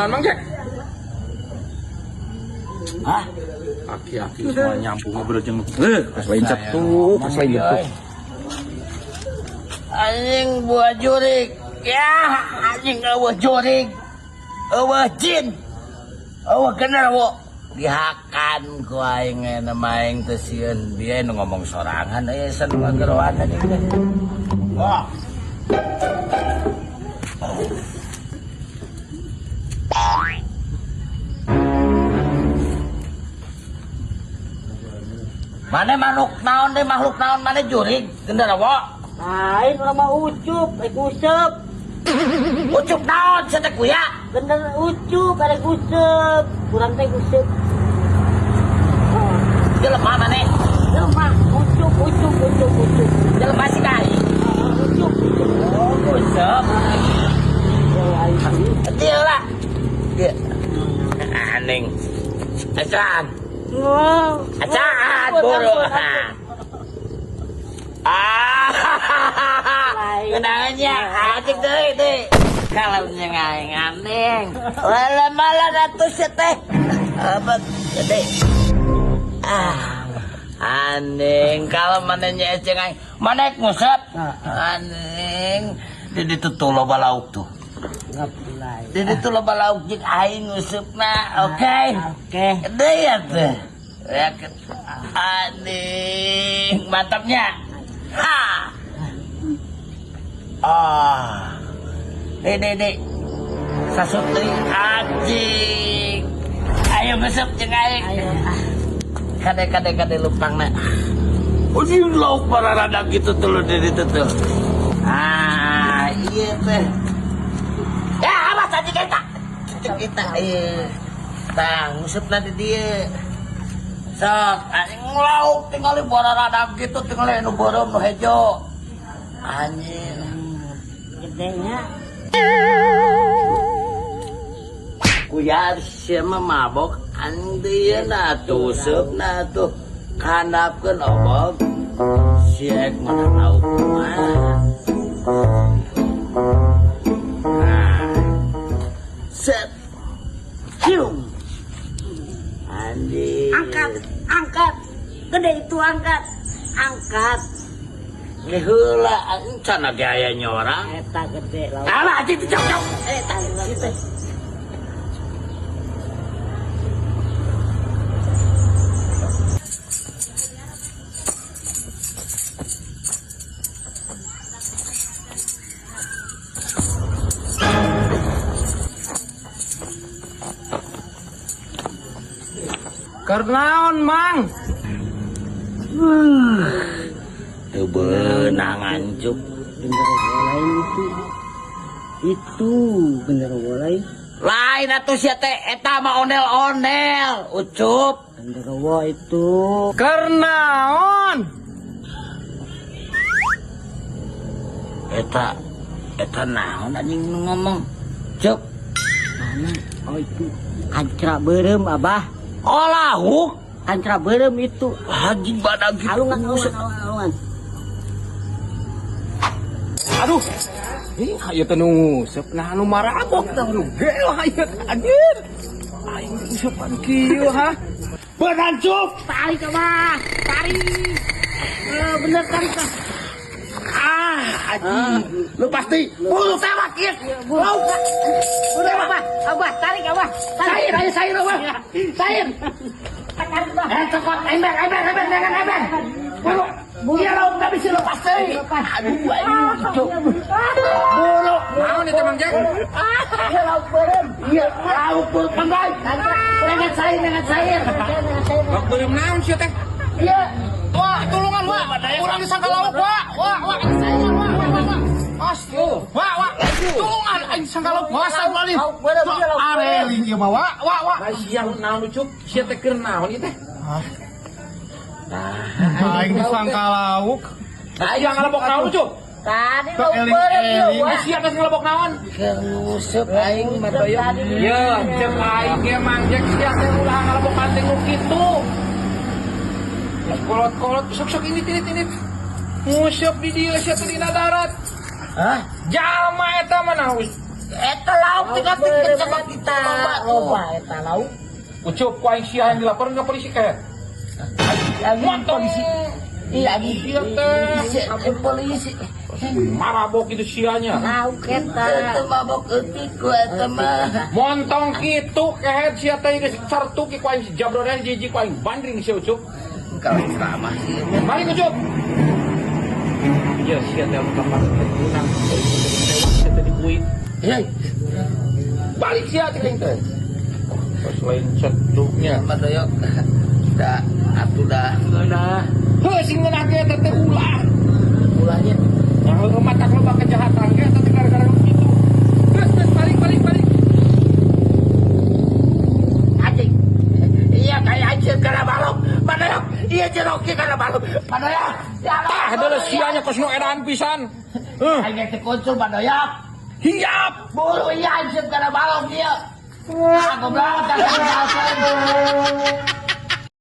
naon Mang Jack? Hah? Aki-aki semua nyambung ngobrol jeung pas lain satu, pas lain satu. Anjing buah jurik. Ya, anjing eueuh jurik. Eueuh jin. Eueuh genarwo. Dihakan ku aing na maing teu sieun. Dia nu ngomong sorangan aya sanu geroan anjing. Wah. Mana makhluk naon mana jurig genderuwo? Lain orang mah ucup, usep. Ucup naon cenah kuya? Bener ucup, ada usep. Kurang teh usep. Jelema maneh? Lemah, ucup. Jelema si kai. Ucup. Oh, usep. Dia lah. Dia. Aning. Acaan. Oh. Acaan boro. Kenangannya acik deh. Kalau nyengaing aneh. Malah ratus ya teh. Apa gede? Aneh. Kalau mananya cengai, mana ngusap? Aneh. Di itu loba lauk tuh. Di itu loba lauk jeung aing ngusupna. Oke. Gede ya tuh. Aneh. Mantapnya. Ha. Dek. Sasup deui anjing. Ayo ngeusup jeung aing. Kade lupangna. Oh, di lauk pararada gitu tuh di ditu tuh. Iya teh. Ya, awas anjing eta. Kita tah ngusupna di dieu. Sok, anjing lauk tinggali pararada gitu tinggali nu beureum nu hejo. Anjing. Gedenya. Kuya siapa mabok andieu na tuh seup na tuh kandapkeun obog siek mana lauk mah. Set. Cium. Andi. Angkat. Gede itu angkat. Heula cenah ge aya nyorang. Eta gede lauk. Alah anjing cok. Tanggal gitu. Karnaon Mang? Teu beunang ancuk. Itu genderuwo lain. Lain atuh sia teh eta mah onel-onel, ucup. Genderuwo itu. Karnaon? Eta naon anjing nu ngomong? Cuk. Mana? Oh itu. Kancra beureum Abah. Oh lahuk. Kancra beureum itu. Anjing badag gitu. Alungan. Aduh. Hayu teh nu nguseup nah nu marabok teh nu gel hayu anjir. Aing nguseupan kieu ha. Beunang cuk. Tarik Abah. Tarik. Bener tarik Kak. Anjing. Lu pasti bulu tewak kieu. Bulu. Abah, tarik Abah. Sair Abah. Sair. Cokot ember. Bulu. Iya lauk enggak bisa lepas deui. Aduh anjing cuk. Bulu. Naon itu Mang Jack? Iya lauk beureum. Iya lauk beureum panggai. Nengat sair. Lauk beureum naon sia teh? Iya. Wah, tulungan wah. Urang disangka lauk wah. Saingan wah. Mas, wah. Tulungan aing sangka lauk wah sabali. Areli ieu mah wah. Siang naon ucup? Sia teh keur naon ieu teh? Aing disangka lauk. Sia ngalebok naon ucup? Tadi lauk beureum. Sia teh ngalebok naon? Nguseup aing mah doyong. Ye, cek aing ge Mang Jack sia teh ulah ngalebok kanting nu kitu. Kolot sok ini. Nguseup di dieu sia teh dina darat. Hah? Jalma eta mah Eta lauk tinggal dikit sama kita. Loba eta lauk. Ucup ku aing sia yang dilaporin ke polisi kayak. Lagi polisi. Iya Sia teh polisi. marabok itu sianya. Lauk eta. Eta mabok eutik ku eta mah. Montong kitu kehet sia teh geus sartu ki ku aing jabrodan jiji ku aing bandring sia Ucup. Kalau ceramah sih. Mari Ucup. Iya sia teh tempat ketunang. Sia teh dibuit. Hei, Balik sia teh teh. Pas lain ceduknya. madoyok. Dah, atuh dah. Nah, heuh sing ngeunah ge teh ulah. Ulahnya. Yang mata loba kejahatan ge teh gara-gara kitu. Terus balik. Anjing. Iya kayak anjing kana balok. Madoyok. Iya jerok kana balok. Madoyok. Ah, dulu sianya kos nu edan pisan. Heuh, Aing teh kuncul madoyok. hiap. Buru iya anjing kana balok dia. Ah, goblok, jangan